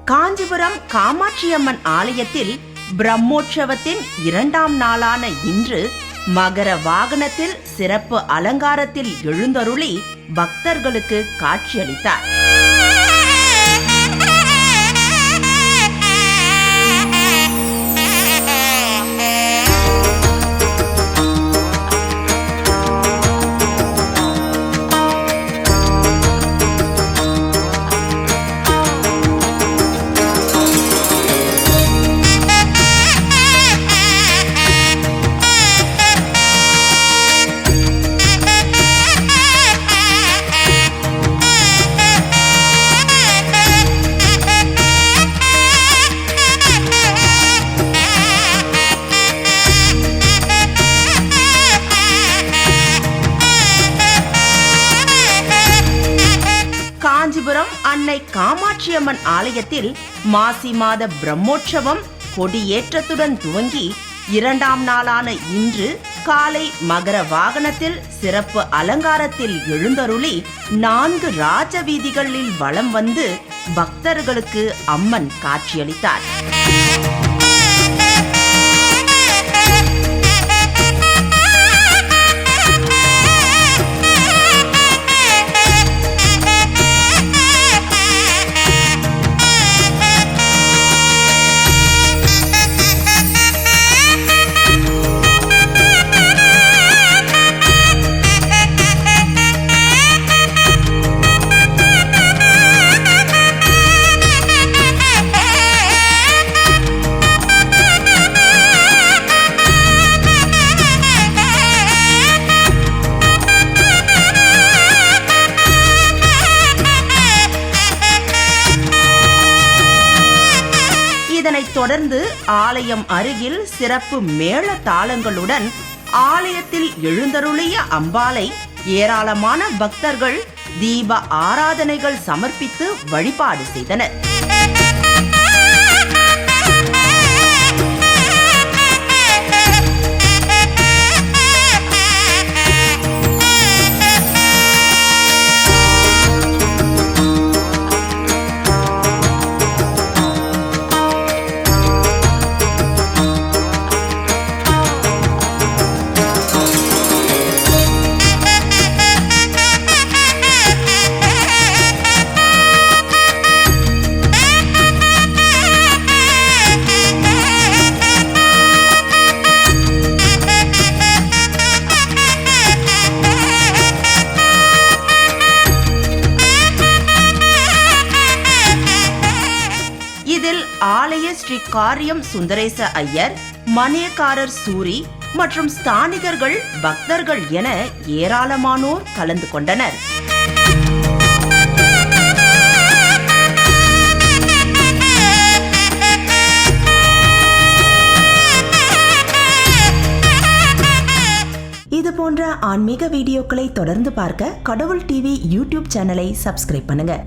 காஞ்சிபுரம் காமாட்சியம்மன் ஆலயத்தில் பிரம்மோற்சவத்தின் 2ஆம் நாளான இன்று மகர வாகனத்தில் சிறப்பு அலங்காரத்தில் எழுந்தருளி பக்தர்களுக்கு காட்சியளித்தார். காஞ்சிபுரம் அன்னை காமாட்சியம்மன் ஆலயத்தில் மாசி மாத பிரம்மோற்சவம் கொடியேற்றத்துடன் துவங்கி 2ஆம் நாளான இன்று காலை மகர வாகனத்தில் சிறப்பு அலங்காரத்தில் எழுந்தருளி 4 ராஜ வீதிகளில் வலம் வந்து பக்தர்களுக்கு அம்மன் காட்சியளித்தார். இதனைத் தொடர்ந்து ஆலயம் அருகில் சிறப்பு மேள தாளங்களுடன் ஆலயத்தில் எழுந்தருளிய அம்பாளை ஏராளமான பக்தர்கள் தீப ஆராதனைகள் சமர்ப்பித்து வழிபாடு செய்தனர். இதில் ஆலய ஸ்ரீ காரியம் சுந்தரேச ஐயர், மணியக்காரர் சூரி மற்றும் ஸ்தானிகர்கள், பக்தர்கள் என ஏராளமானோர் கலந்து கொண்டனர். இது போன்ற ஆன்மீக வீடியோக்களை தொடர்ந்து பார்க்க கடவுள் டிவி யூடியூப் சேனலை சப்ஸ்கிரைப் பண்ணுங்க.